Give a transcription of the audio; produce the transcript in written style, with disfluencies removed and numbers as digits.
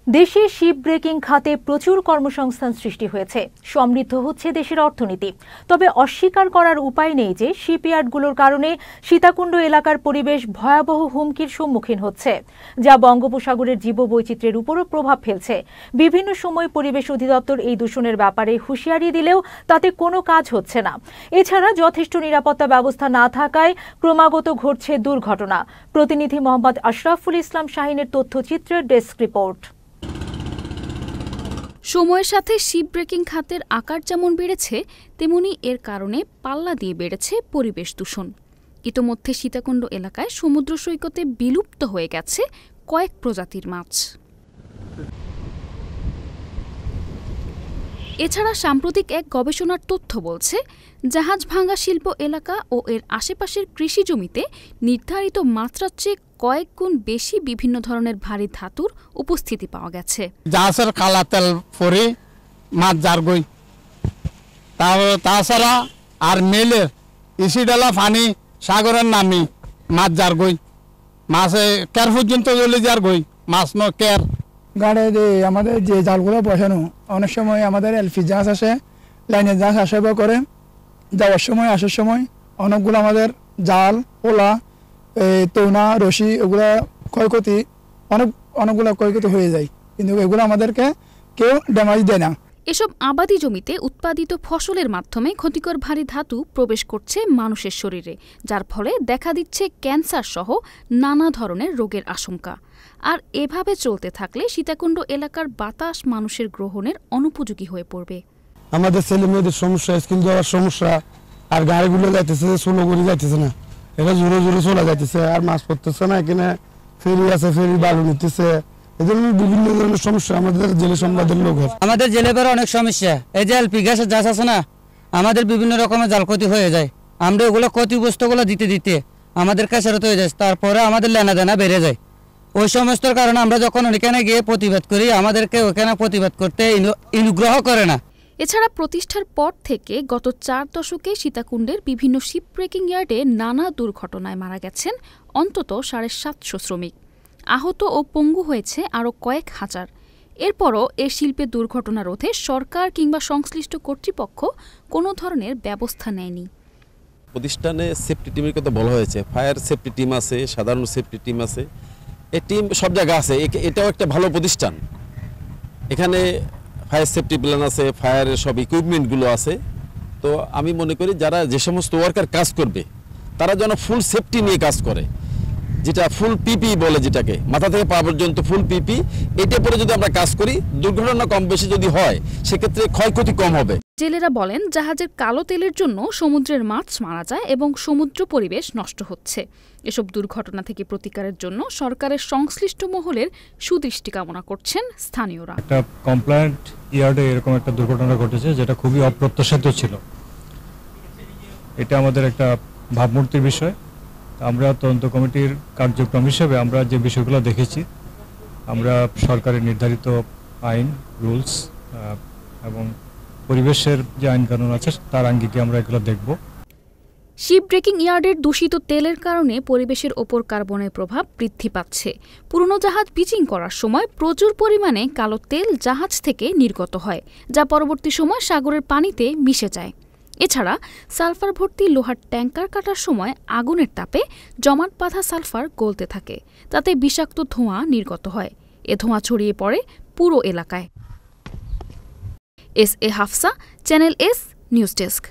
দেশে ship breaking খাতে প্রচুর কর্মসংস্থান সৃষ্টি হয়েছে, সমৃদ্ধ হচ্ছে দেশের অর্থনীতি। তবে অস্বীকার করার উপায় নেই যে শিপইয়ার্ডগুলোর কারণে সীতাকুণ্ড এলাকার পরিবেশ ভয়াবহ হুমকির সম্মুখীন হচ্ছে, যা বঙ্গোপসাগরের জীববৈচিত্র্যের উপরও প্রভাব ফেলছে। বিভিন্ন সময় পরিবেশ অধিদপ্তর এই দূষণের ব্যাপারে হুঁশিয়ারি দিলেও তাতে কোনো কাজ হচ্ছে না। এছাড়া যথেষ্ট নিরাপত্তা ব্যবস্থা না থাকায় ক্রমাগত ঘটছে দুর্ঘটনা। প্রতিনিধি মোহাম্মদ আশরাফুল ইসলাম শাহিনের তথ্যচিত্রের ডেস্ক রিপোর্ট। সময়ের সাথে শিপ ব্রেকিং খাতের আকার যেমন বেড়েছে, তেমনি এর কারণে পাল্লা দিয়ে বেড়েছে পরিবেশ দূষণ। ইতোমধ্যে সীতাকুণ্ড এলাকায় সমুদ্র সৈকতে বিলুপ্ত হয়ে গেছে কয়েক প্রজাতির মাছ। এছাড়া সাম্প্রতিক এক গবেষণার তথ্য বলছে, জাহাজ ভাঙা শিল্প এলাকা ও এর আশেপাশের কৃষি জমিতে নির্ধারিত মাত্রার চেয়ে কয়েক গুণ বেশি বিভিন্ন ধরনের ভারী ধাতুর উপস্থিতি পাওয়া গেছে। জাহাজের কালা তেল পরে মাছ জারগই, তাছাড়া আর মেলের ইসিডালা পানি সাগরের নামি মাছ জারগই, মাছে কের পর্যন্ত চলে জারগই, মাছ ন কের। গাড়ে যে আমাদের যে জালগুলো বসানো, অনেক সময় আমাদের এলপি জাহাজ আসে, লাইনের জাহাজ আসা করে, যাওয়ার সময় আসার সময় অনেকগুলো আমাদের জাল, পোলা, তৌনা, রশি, ওগুলা ক্ষয়ক্ষতি অনেকগুলো ক্ষয়ক্ষতি হয়ে যায়, কিন্তু এগুলো আমাদেরকে কেউ ড্যামেজ দেয় না। এসব আবাদি জমিতে উৎপাদিত ফসলের মাধ্যমে ক্ষতিকর ভারী ধাতু প্রবেশ করছে মানুষের শরীরে, যার ফলে দেখা দিচ্ছে ক্যান্সার সহ নানা ধরনের রোগের আশঙ্কা। আর এভাবে চলতে থাকলে সীতাকুণ্ড এলাকার বাতাস মানুষের গ্রহণের অনুপযোগী হয়ে পড়বে। আমাদের ছেলে মেয়েদের সমস্যা, স্কুল যাওয়ার সমস্যা, আর গাড়িগুলো যাইতেছে সোলো করে যাইতেছে না, এটা জোরে জোরে চলে যাইতেছে, আর মাছ পড়তেছে না, এখানে ফেরি আছে, ফেরি বালু নিতেছে, বিভিন্ন ধরনের সমস্যা আমাদের জেলে সম্বাদের লোকের। আমাদের জেলে বেড়ে অনেক সমস্যা। এই যে এলপি গ্যাসের জাহাজ আছে না, আমাদের বিভিন্ন রকমের জাল ক্ষতি হয়ে যায়। আমরা ওগুলো ক্ষতিগ্রস্তগুলো দিতে দিতে আমাদের কাছেরত হয়ে যায়, তারপরে আমাদের লেনা দেনা বেড়ে যায়। ওই সমস্ত কারণে আমরা যখন ওইখানে গিয়ে প্রতিবাদ করি, আমাদেরকে ওইখানে প্রতিবাদ করতে অনুগ্রহ করে না। এছাড়া প্রতিষ্ঠার পর থেকে গত 4 দশকে সীতাকুণ্ডের বিভিন্ন শিপ ব্রেকিং ইয়ার্ডে নানা দুর্ঘটনায় মারা গেছেন অন্তত 750 শ্রমিক। আহত ও পঙ্গু হয়েছে আরও কয়েক হাজার। এরপরও এ শিল্পে দুর্ঘটনা রোধে সরকার কিংবা সংশ্লিষ্ট কর্তৃপক্ষ কোনো ধরনের ব্যবস্থা নেয়নি। প্রতিষ্ঠানে সেফটি টিমের কথা বলা হয়েছে, ফায়ার সেফটি টিম আছে, সাধারণ সেফটি টিম আছে, এই টিম সব জায়গায় আছে। এটাও একটা ভালো প্রতিষ্ঠান। এখানে ফায়ার সেফটি প্ল্যান আছে, ফায়ারের সব ইকুইপমেন্টগুলো আছে। তো আমি মনে করি যারা যে সমস্ত ওয়ার্কার কাজ করবে তারা যেন ফুল সেফটি নিয়ে কাজ করে, যেটা ফুল পিপি বলে, যেটাকে মাথা থেকে পা পর্যন্ত ফুল পিপি, এটা পরে যদি আমরা কাজ করি, দুর্ঘটনা কম বেশি যদি হয় সেক্ষেত্রে ক্ষয়ক্ষতি কম হবে। জেলেরা বলেন, জাহাজের কালো তেলের জন্য সমুদ্রের মাছ মারা যায় এবং সমুদ্র পরিবেশ নষ্ট হচ্ছে। এসব দুর্ঘটনা থেকে প্রতিকারের জন্য সরকারের সংশ্লিষ্ট মহলের সুদৃষ্টি কামনা করছেন স্থানীয়রা। একটা কমপ্লায়েন্ট ইয়ার্ডে এরকম একটা দুর্ঘটনা ঘটেছে, যেটা খুবই অপ্রত্যাশিত ছিল। এটা আমাদের একটা ভাবমূর্তির বিষয়। আমরা তদন্ত কমিটির কার্যক্রম হিসেবে আমরা যে বিষয়গুলো দেখেছি, আমরা সরকারের নির্ধারিত আইন, রুলস এবং পরিবেশের যে আইন কানুন আছে তার আঙ্গিকে আমরা এগুলো দেখব। শিপ ব্রেকিং ইয়ার্ডের দূষিত তেলের কারণে পরিবেশের ওপর কার্বনের প্রভাব বৃদ্ধি পাচ্ছে। পুরনো জাহাজ পিচিং করার সময় প্রচুর পরিমাণে কালো তেল জাহাজ থেকে নির্গত হয়, যা পরবর্তী সময় সাগরের পানিতে মিশে যায়। এছাড়া সালফার ভর্তি লোহার ট্যাঙ্কার কাটার সময় আগুনের তাপে জমাট বাঁধা সালফার গলতে থাকে, তাতে বিষাক্ত ধোঁয়া নির্গত হয়। এ ধোঁয়া ছড়িয়ে পড়ে পুরো এলাকায়। S A Hafsa, channel S news desk.